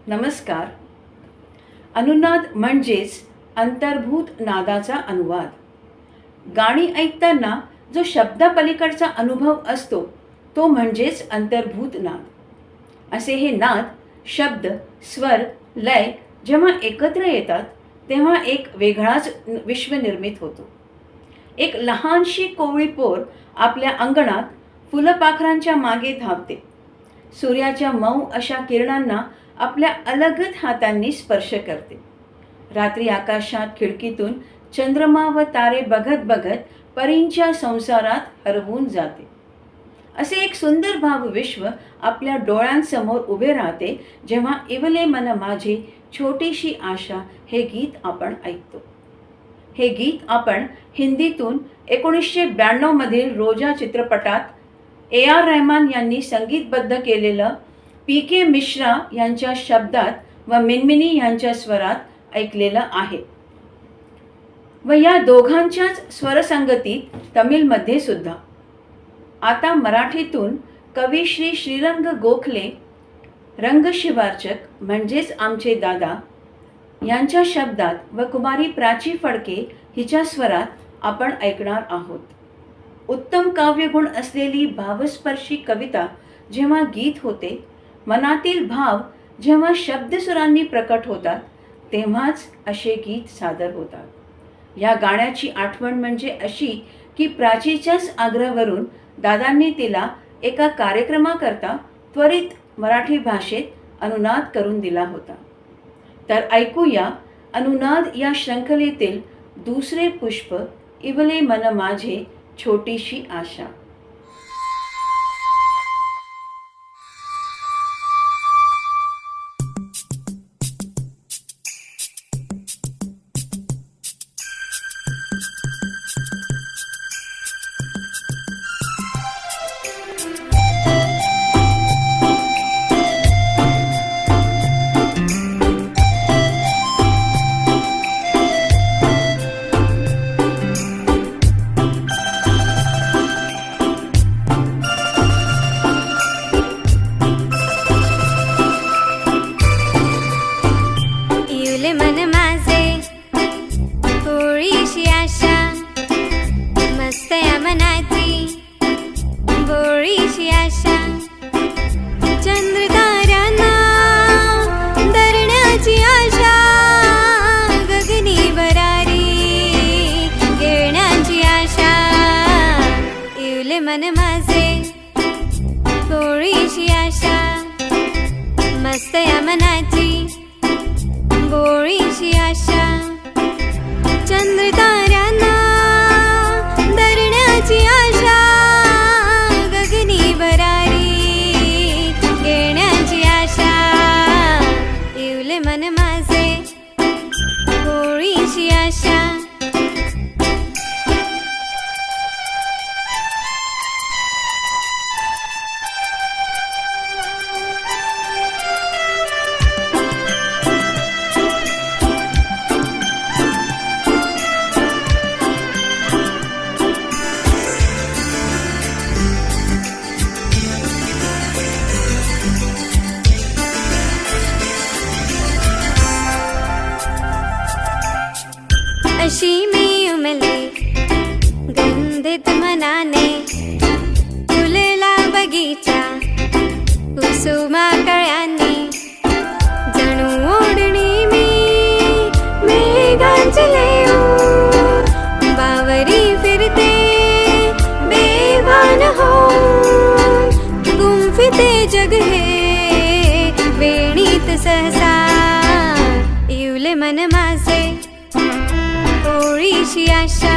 नमस्कार. अनुनाद म्हणजेच अंतर्भूत नादाचा अनुवाद. गाणी ऐकताना जो शब्दापलीकडचा अनुभव असतो तो म्हणजेच अंतर्भूत नाद. असे हे नाद, शब्द, स्वर, लय जेव्हा एकत्र येतात तेव्हा एक वेगळाच विश्व निर्मित होतो. एक लहानशी कोवळी पोर आपल्या अंगणात फुलपाखरांच्या मागे धावते. सूर्याच्या मऊ अशा किरणांना आपल्या अलगद हातांनी स्पर्श करते. रात्री आकाशात खिडकीतून चंद्रमा व तारे बघत बघत परींच्या संसारात हरवून जाते. असे एक सुंदर भावविश्व आपल्या डोळ्यांसमोर उभे राहते जेव्हा इवले मन माझे छोटीशी आशा हे गीत आपण ऐकतो. हे गीत आपण हिंदीतून 1992 मधील रोजा चित्रपटात AR रहमान यांनी संगीतबद्ध केलेलं PK मिश्रा यांच्या शब्दात व मिनमिनी यांच्या स्वरात ऐकलेलं आहे व या दोघांच्याच स्वरसंगतीत तमिळमध्ये सुद्धा. आता मराठीतून कवी श्री श्रीरंग गोखले, रंगशिवारचक म्हणजेच आमचे दादा यांच्या शब्दात व कुमारी प्राची फडके हिच्या स्वरात आपण ऐकणार आहोत. उत्तम काव्यगुण असलेली भावस्पर्शी कविता जेव्हा गीत होते, मनातील भाव जेव्हा शब्दसुरांनी प्रकट होतात तेव्हाच असे गीत सादर होतात. या गाण्याची आठवण म्हणजे अशी की प्राचीच्याच आग्रहावरून दादांनी तिला एका कार्यक्रमाकरता त्वरित मराठी भाषेत अनुनाद करून दिला होता. तर ऐकूया अनुनाद या शृंखलेतील दुसरे पुष्प, इवले मन माझे छोटीशी आशा. मन माझे थोडीशी आशा, मस्त या मनाची गोळीशी आशा, चंद्र ताऱ्यांना धरण्याची आशा, गगनी भरारी घेण्याची आशा. इवले मन माझे गोळीशी आशा. अशी मी उमले गंधित मनाने, फुलेला बगीचा कुसुमा कळ्यांनी, जणू ओढणी मी मेघांची लेऊ, बावरी फिरते बेभान होऊन, गुंफिते जग हे वेणीत सहसा. इवले मन माझे गोळीशी आशा,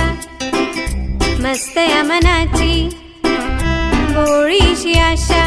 मस्त या मनाची गोळीशी आशा.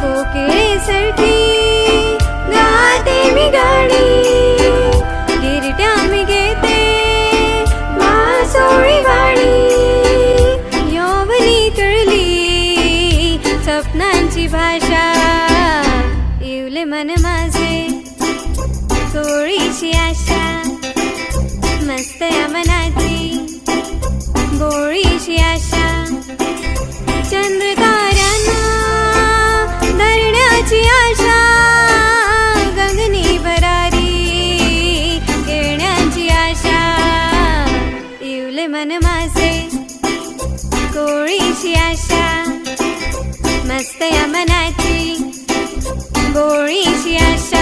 कोकिळेसारखी गाते मी गाणी, गिरट्या मी घेते मासोळी वाणी. यौवनी कळली स्वप्नांची भाषा, इवले मन माझे थोडीशी आशा. मस्त या मनाची गोळीशी आशा. चंद्रताऱ्यांना धरण्याची आशा, गगनी भरारी खेळण्याची आशा. इवले मन माझे गोळीशी आशा. मस्त या मनाची गोळीशी आशा.